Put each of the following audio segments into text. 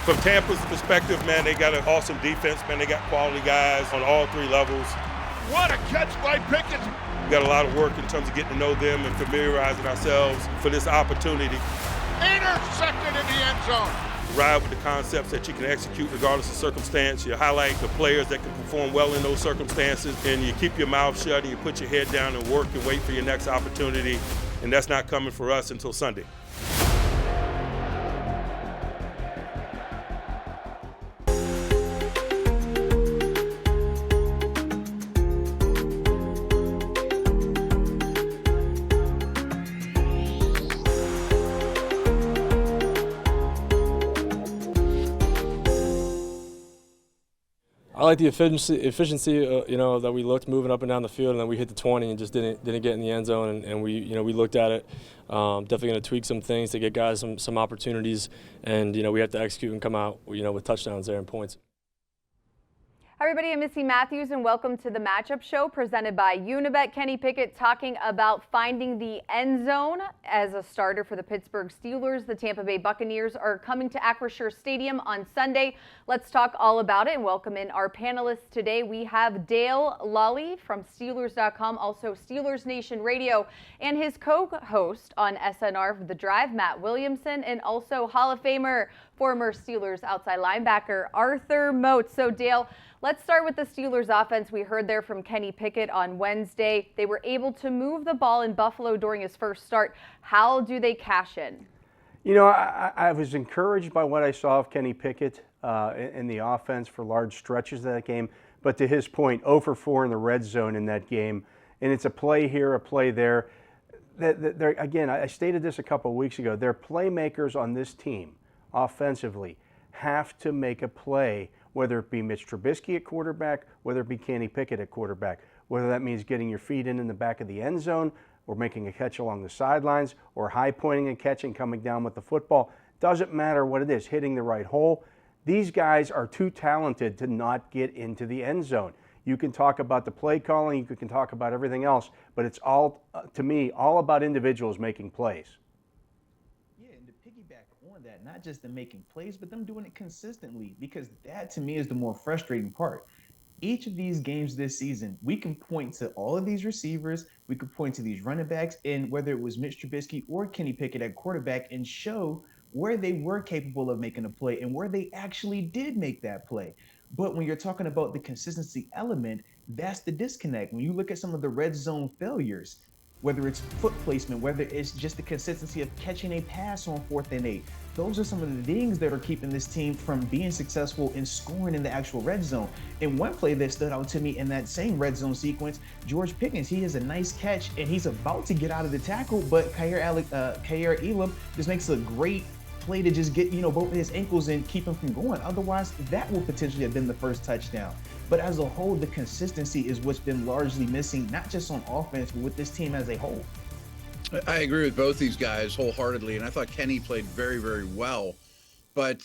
From Tampa's perspective, man, they got an awesome defense, man. They got quality guys on all three levels. What a catch by Pickett. We got a lot of work in terms of getting to know them and familiarizing ourselves for this opportunity. Intercepted in the end zone. Ride with the concepts that you can execute regardless of circumstance. You highlight the players that can perform well in those circumstances, and you keep your mouth shut and you put your head down and work and wait for your next opportunity. And that's not coming for us until Sunday. I like the efficiency, that we looked moving up and down the field, and then we hit the 20 and just didn't get in the end zone. And we looked at it. Definitely going to tweak some things to get guys some opportunities, and we have to execute and come out, with touchdowns there and points. Hi everybody, I'm Missi Matthews and welcome to the Matchup Show presented by Unibet. Kenny Pickett talking about finding the end zone as a starter for the Pittsburgh Steelers. The Tampa Bay Buccaneers are coming to Acrisure Stadium on Sunday. Let's talk all about it and welcome in our panelists today. We have Dale Lolley from Steelers.com, also Steelers Nation Radio, and his co-host on SNR The Drive, Matt Williamson, and also Hall of Famer, former Steelers outside linebacker Arthur Moats. So Dale, let's start with the Steelers offense. We heard there from Kenny Pickett on Wednesday. They were able to move the ball in Buffalo during his first start. How do they cash in? I was encouraged by what I saw of Kenny Pickett in the offense for large stretches of that game. But to his point, 0 for 4 in the red zone in that game. And it's a play here, a play there. Again, I stated this a couple of weeks ago. Their playmakers on this team offensively have to make a play, whether it be Mitch Trubisky at quarterback, whether it be Kenny Pickett at quarterback, whether that means getting your feet in the back of the end zone or making a catch along the sidelines or high pointing and catching, coming down with the football. Doesn't matter what it is, hitting the right hole. These guys are too talented to not get into the end zone. You can talk about the play calling, you can talk about everything else, but it's all, to me, all about individuals making plays. That not just them making plays, but them doing it consistently, because that to me is the more frustrating part. Each of these games this season, we can point to all of these receivers, we could point to these running backs, and whether it was Mitch Trubisky or Kenny Pickett at quarterback, and show where they were capable of making a play and where they actually did make that play. But when you're talking about the consistency element, that's the disconnect. When you look at some of the red zone failures, whether it's foot placement, whether it's just the consistency of catching a pass on 4th and 8. Those are some of the things that are keeping this team from being successful in scoring in the actual red zone. And one play that stood out to me in that same red zone sequence, George Pickens, he has a nice catch and he's about to get out of the tackle, but Khair Elam just makes a great play to just get, both of his ankles and keep him from going. Otherwise, that will potentially have been the first touchdown. But as a whole, the consistency is what's been largely missing, not just on offense, but with this team as a whole. I agree with both these guys wholeheartedly, and I thought Kenny played very, very well. But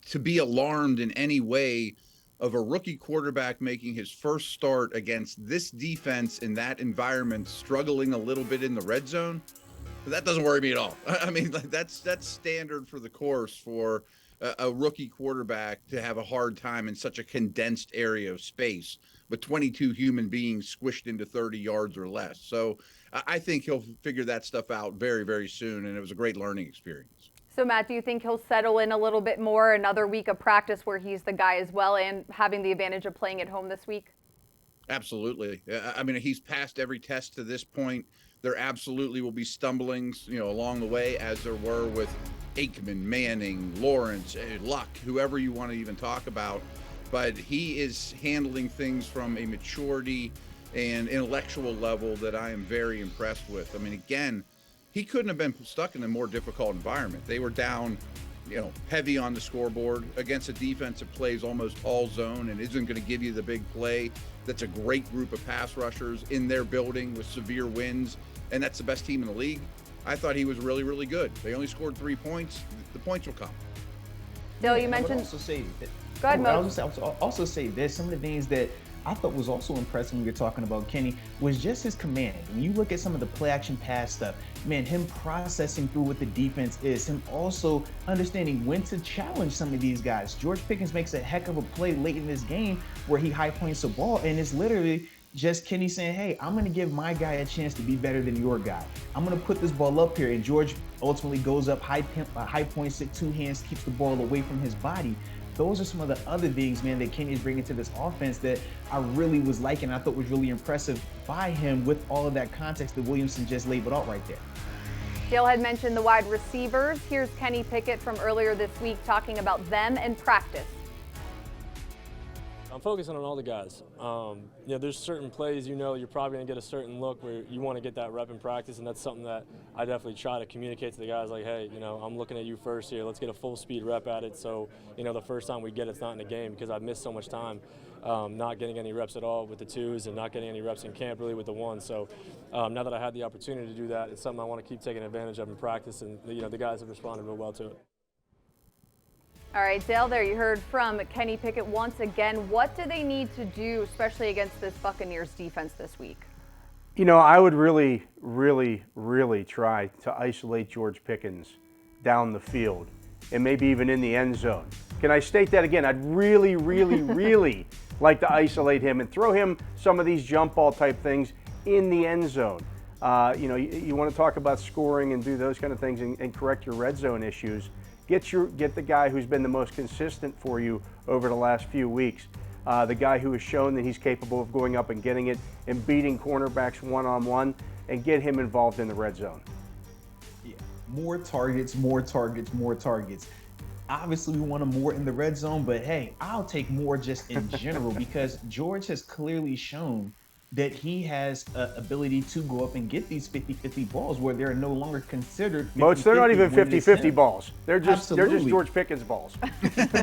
to be alarmed in any way of a rookie quarterback making his first start against this defense in that environment, struggling a little bit in the red zone, that doesn't worry me at all. I mean, that's standard for the course for a rookie quarterback to have a hard time in such a condensed area of space with 22 human beings squished into 30 yards or less. So I think he'll figure that stuff out very, very soon, and it was a great learning experience. So, Matt, do you think he'll settle in a little bit more, another week of practice where he's the guy as well and having the advantage of playing at home this week? Absolutely. I mean, he's passed every test to this point. There absolutely will be stumblings, along the way, as there were with Aikman, Manning, Lawrence, Luck, whoever you want to even talk about. But he is handling things from a maturity and intellectual level that I am very impressed with. I mean, again, he couldn't have been stuck in a more difficult environment. They were down, heavy on the scoreboard against a defense that plays almost all zone and isn't going to give you the big play. That's a great group of pass rushers in their building with severe winds, and that's the best team in the league. I thought he was really, really good. They only scored 3 points. The points will come. Bill, you mentioned. Also say, Go ahead, Mo. I'll also say this. Some of the things that I thought was also impressive when we were talking about Kenny was just his command. When you look at some of the play action pass stuff, man, him processing through what the defense is, him also understanding when to challenge some of these guys. George Pickens makes a heck of a play late in this game where he high points the ball, and it's literally just Kenny saying, hey, I'm going to give my guy a chance to be better than your guy. I'm going to put this ball up here, and George ultimately goes up, high points it, two hands, keeps the ball away from his body. Those are some of the other things, man, that Kenny is bringing to this offense that I really was liking. I thought was really impressive by him with all of that context that Williamson just labeled out right there. Dale had mentioned the wide receivers. Here's Kenny Pickett from earlier this week talking about them and practice. I'm focusing on all the guys. There's certain plays, you're probably going to get a certain look where you want to get that rep in practice, and that's something that I definitely try to communicate to the guys, like, hey, I'm looking at you first here. Let's get a full speed rep at it so, the first time we get it's not in a game, because I've missed so much time not getting any reps at all with the twos and not getting any reps in camp really with the ones. So now that I had the opportunity to do that, it's something I want to keep taking advantage of in practice, and the guys have responded real well to it. All right, Dale, there you heard from Kenny Pickett once again. What do they need to do, especially against this Buccaneers defense this week? I would really, really, really try to isolate George Pickens down the field and maybe even in the end zone. Can I state that again? I'd really, really, really like to isolate him and throw him some of these jump ball type things in the end zone. You want to talk about scoring and do those kind of things and correct your red zone issues. Get the guy who's been the most consistent for you over the last few weeks, the guy who has shown that he's capable of going up and getting it and beating cornerbacks one-on-one, and get him involved in the red zone. Yeah, more targets, more targets, more targets. Obviously, we want him more in the red zone, but hey, I'll take more just in general because George has clearly shown that he has an ability to go up and get these 50-50 balls where they're no longer considered 50-50. Moats, they're not even 50-50 balls. They're just George Pickens balls.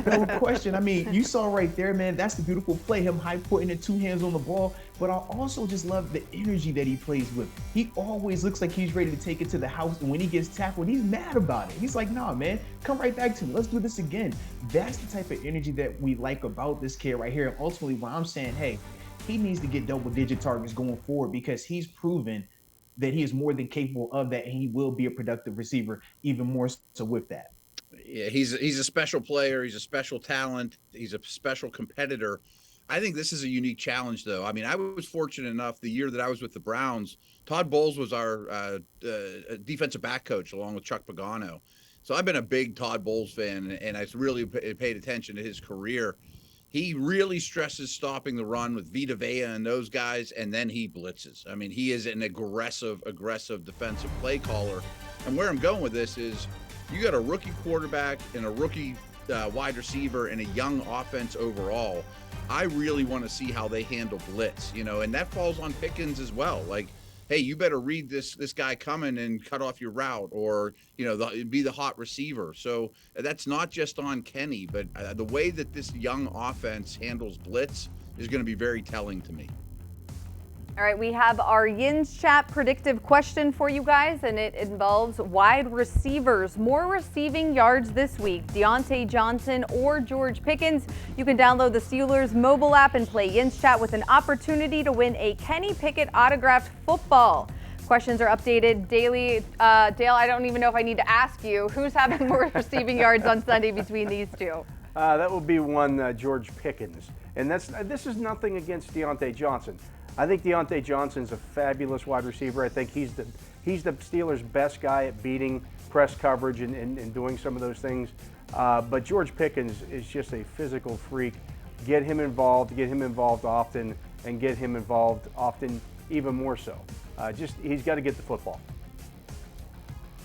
No question. I mean, you saw right there, man, that's the beautiful play, him high pointing it, two hands on the ball. But I also just love the energy that he plays with. He always looks like he's ready to take it to the house, and when he gets tackled, he's mad about it. He's like, nah, man, come right back to me. Let's do this again. That's the type of energy that we like about this kid right here. And ultimately, why I'm saying, hey, he needs to get double-digit targets going forward because he's proven that he is more than capable of that, and he will be a productive receiver even more so with that. Yeah, he's a special player. He's a special talent. He's a special competitor. I think this is a unique challenge, though. I mean, I was fortunate enough the year that I was with the Browns, Todd Bowles was our defensive back coach along with Chuck Pagano. So I've been a big Todd Bowles fan, and I've really paid attention to his career. He really stresses stopping the run with Vita Vea and those guys, and then he blitzes. I mean, he is an aggressive defensive play caller. And where I'm going with this is you got a rookie quarterback and a rookie wide receiver and a young offense overall. I really want to see how they handle blitz, and that falls on Pickens as well. Like, hey, you better read this guy coming and cut off your route, or be the hot receiver. So that's not just on Kenny, but the way that this young offense handles blitz is going to be very telling to me. All right, we have our Yins Chat predictive question for you guys, and it involves wide receivers. More receiving yards this week, Deontay Johnson or George Pickens. You can download the Steelers mobile app and play Yins Chat with an opportunity to win a Kenny Pickett autographed football. Questions are updated daily. Dale, I don't even know if I need to ask you, who's having more receiving yards on Sunday between these two? That will be one George Pickens. And this is nothing against Deontay Johnson. I think Deontay Johnson's a fabulous wide receiver. I think he's the Steelers' best guy at beating press coverage and doing some of those things. But George Pickens is just a physical freak. Get him involved often, and get him involved often even more so. He's got to get the football.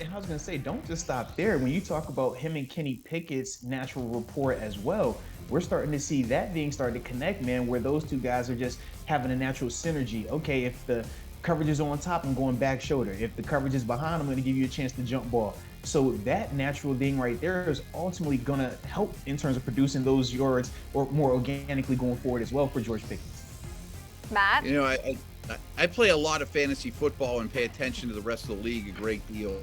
And I was going to say, don't just stop there. When you talk about him and Kenny Pickett's natural rapport as well, we're starting to see that being started to connect, man, where those two guys are just having a natural synergy. Okay, if the coverage is on top, I'm going back shoulder. If the coverage is behind, I'm going to give you a chance to jump ball. So that natural thing right there is ultimately going to help in terms of producing those yards or more organically going forward as well for George Pickens. Matt? I play a lot of fantasy football and pay attention to the rest of the league a great deal.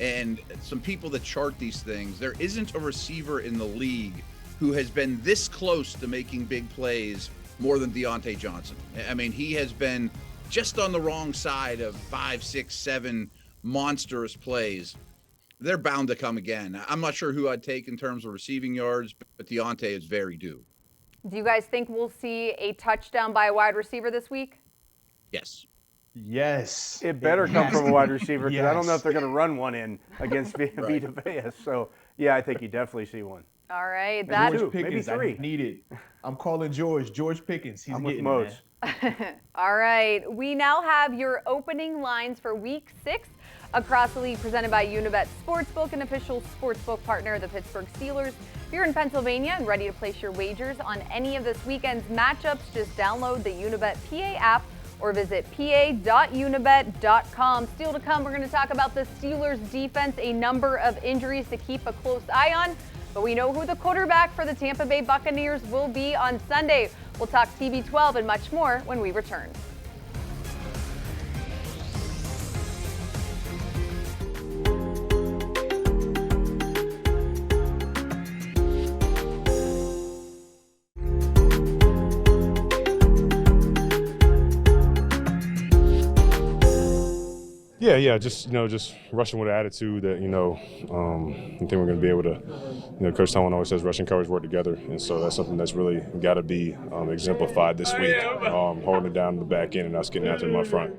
And some people that chart these things, there isn't a receiver in the league who has been this close to making big plays more than Deontay Johnson. I mean, he has been just on the wrong side of 5, 6, 7 monstrous plays. They're bound to come again. I'm not sure who I'd take in terms of receiving yards, but Deontay is very due. Do you guys think we'll see a touchdown by a wide receiver this week? Yes. Yes. It better come from a wide receiver because I don't know if they're going to run one in against Vita Vea. So, yeah, I think you definitely see one. All right. George Pickens, maybe 3. I need it. I'm calling George Pickens. He's I'm getting with Moats. All right. We now have your opening lines for Week 6 across the league, presented by Unibet Sportsbook, an official sportsbook partner of the Pittsburgh Steelers. If you're in Pennsylvania and ready to place your wagers on any of this weekend's matchups, just download the Unibet PA app or visit pa.unibet.com. Still to come, we're going to talk about the Steelers defense, a number of injuries to keep a close eye on, but we know who the quarterback for the Tampa Bay Buccaneers will be on Sunday. We'll talk TB12 and much more when we return. Yeah, just rushing with an attitude that I think we're going to be able to. Coach Tomlin always says rushing coverage work together, and so that's something that's really got to be exemplified this week. Holding it down in the back end and us getting after them up front.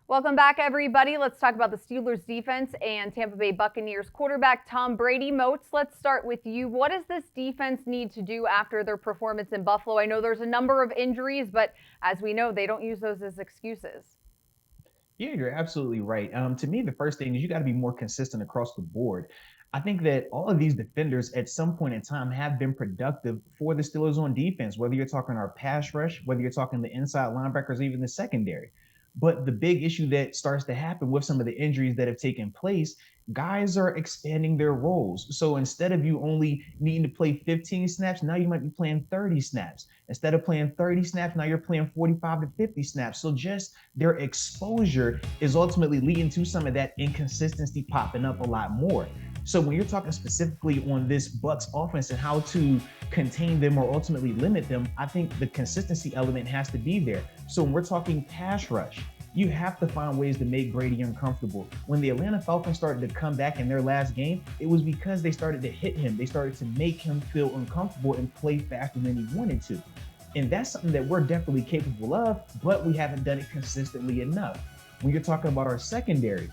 Welcome back, everybody. Let's talk about the Steelers defense and Tampa Bay Buccaneers quarterback Tom Brady. Moats, let's start with you. What does this defense need to do after their performance in Buffalo? I know there's a number of injuries, but as we know, they don't use those as excuses. Yeah, you're absolutely right. To me, the first thing is you got to be more consistent across the board. I think that all of these defenders at some point in time have been productive for the Steelers on defense, whether you're talking our pass rush, whether you're talking the inside linebackers, even the secondary. But the big issue that starts to happen with some of the injuries that have taken place, guys are expanding their roles. So instead of you only needing to play 15 snaps, now you might be playing 30 snaps. Instead of playing 30 snaps, now you're playing 45 to 50 snaps. So just their exposure is ultimately leading to some of that inconsistency popping up a lot more. So when you're talking specifically on this Bucs offense and how to contain them or ultimately limit them, I think the consistency element has to be there. So when we're talking pass rush, you have to find ways to make Brady uncomfortable. When the Atlanta Falcons started to come back in their last game, it was because they started to hit him. They started to make him feel uncomfortable and play faster than he wanted to. And that's something that we're definitely capable of, but we haven't done it consistently enough. When you're talking about our secondary,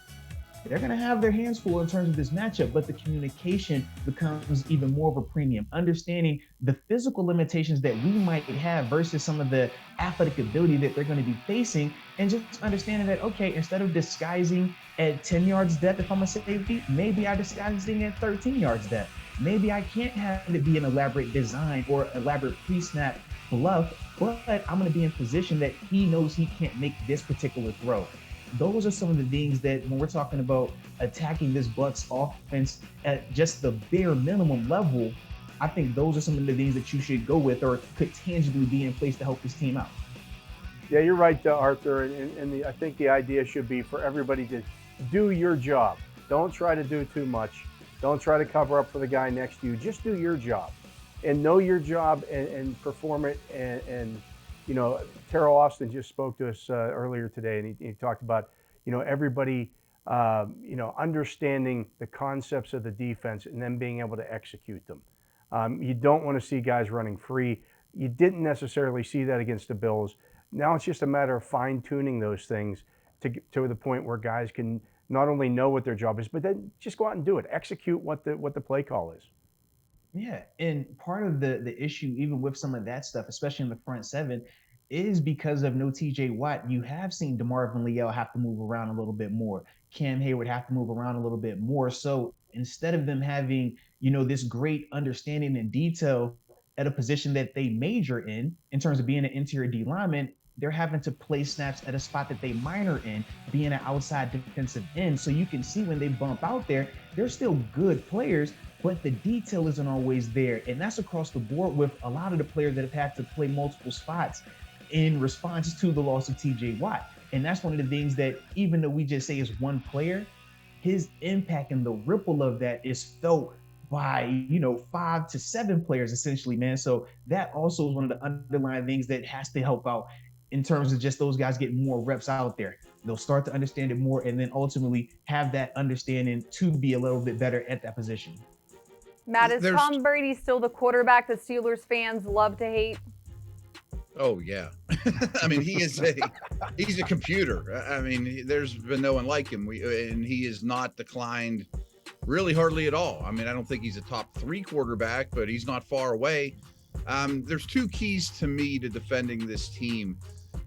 they're going to have their hands full in terms of this matchup, but the communication becomes even more of a premium. Understanding the physical limitations that we might have versus some of the athletic ability that they're going to be facing, and just understanding that, okay, instead of disguising at 10 yards depth, if I'm a safety, maybe I disguising at 13 yards depth. Maybe I can't have it be an elaborate design or elaborate pre-snap bluff, but I'm going to be in position that he knows he can't make this particular throw. Those are some of the things that when we're talking about attacking this Bucs offense at just the bare minimum level, I think those are some of the things that you should go with or could tangibly be in place to help this team out. Yeah, you're right, Arthur. And I think the idea should be for everybody to do your job. Don't try to do too much. Don't try to cover up for the guy next to you. Just do your job and know your job and perform it. And Terrell Austin just spoke to us earlier today, and he talked about, everybody, understanding the concepts of the defense and then being able to execute them. You don't want to see guys running free. You didn't necessarily see that against the Bills. Now it's just a matter of fine-tuning those things to the point where guys can not only know what their job is, but then just go out and do it. Execute what the play call is. Yeah, and part of the issue, even with some of that stuff, especially in the front seven, is because of no TJ Watt. You have seen DeMarvin Leal have to move around a little bit more. Cam Hayward have to move around a little bit more. So instead of them having, this great understanding and detail at a position that they major in terms of being an interior D lineman, they're having to play snaps at a spot that they minor in, being an outside defensive end. So you can see when they bump out there, they're still good players, but the detail isn't always there. And that's across the board with a lot of the players that have had to play multiple spots in response to the loss of TJ Watt. And that's one of the things that, even though we just say is one player, his impact and the ripple of that is felt by, 5 to 7 players essentially, man. So that also is one of the underlying things that has to help out in terms of just those guys getting more reps out there. They'll start to understand it more and then ultimately have that understanding to be a little bit better at that position. Matt, is Tom Brady still the quarterback that Steelers fans love to hate? Oh yeah. I mean, he's a computer. I mean, there's been no one like him. And he has not declined really hardly at all. I mean, I don't think he's a top 3 quarterback, but he's not far away. There's 2 keys to me to defending this team,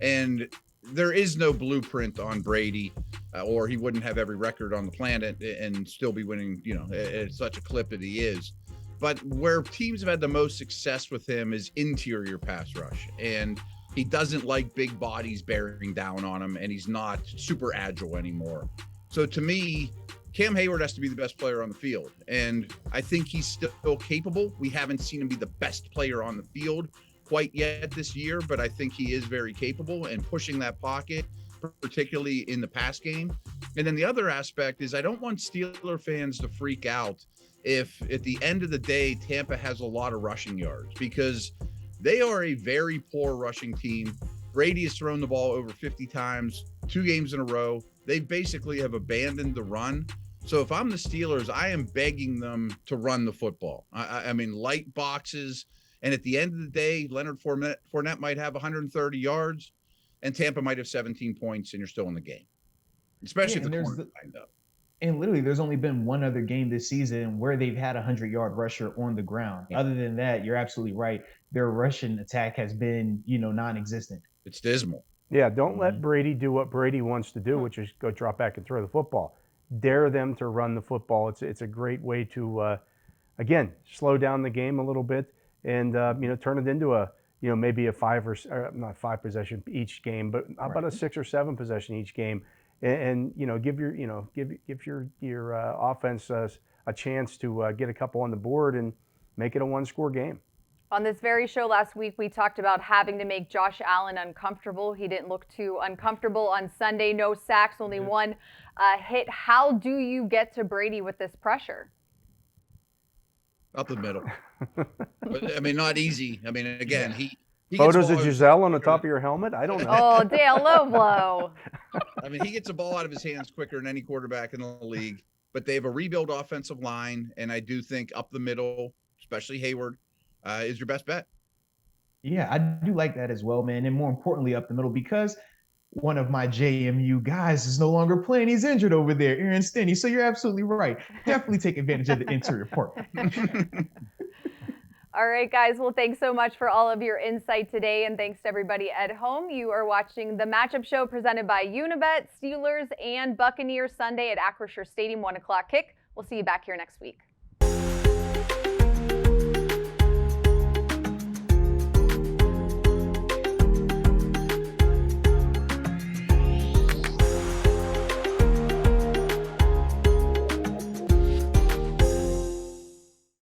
and there is no blueprint on Brady, or he wouldn't have every record on the planet and still be winning, at such a clip that he is. But where teams have had the most success with him is interior pass rush, and he doesn't like big bodies bearing down on him, and he's not super agile anymore. So to me, Cam Hayward has to be the best player on the field, and I think he's still capable. We haven't seen him be the best player on the field quite yet this year, but I think he is very capable and pushing that pocket, particularly in the pass game. And then the other aspect is I don't want Steeler fans to freak out if at the end of the day, Tampa has a lot of rushing yards, because they are a very poor rushing team. Brady has thrown the ball over 50 times, 2 games in a row. They basically have abandoned the run. So if I'm the Steelers, I am begging them to run the football. I mean, light boxes. And at the end of the day, Leonard Fournette might have 130 yards and Tampa might have 17 points and you're still in the game, especially if the corner lined up. And literally, there's only been one other game this season where they've had a 100-yard rusher on the ground. Yeah. Other than that, you're absolutely right. Their rushing attack has been, non-existent. It's dismal. Yeah, don't let Brady do what Brady wants to do, which is go drop back and throw the football. Dare them to run the football. It's a great way to, again, slow down the game a little bit and, turn it into a, maybe a 5 or not 5 possession each game, but how about a 6 or 7 possession each game, and give your offense a chance to get a couple on the board and make it a 1-score game. On this very show last week, we talked about having to make Josh Allen uncomfortable. He didn't look too uncomfortable on Sunday. No sacks, only 1 hit. How do you get to Brady with this pressure? Up the middle. But, I mean, not easy. I mean, again, he photos of Giselle on the top of your helmet? I don't know. Oh, Dale, low blow. I mean, he gets the ball out of his hands quicker than any quarterback in the league. But they have a rebuild offensive line, and I do think up the middle, especially Hayward, is your best bet. Yeah, I do like that as well, man. And more importantly, up the middle, because one of my JMU guys is no longer playing. He's injured over there, Aaron Stinney. So you're absolutely right. Definitely take advantage of the interior part. All right, guys. Well, thanks so much for all of your insight today. And thanks to everybody at home. You are watching the Matchup Show presented by Unibet, Steelers, and Buccaneers Sunday at Acrisure Stadium, 1 o'clock kick. We'll see you back here next week.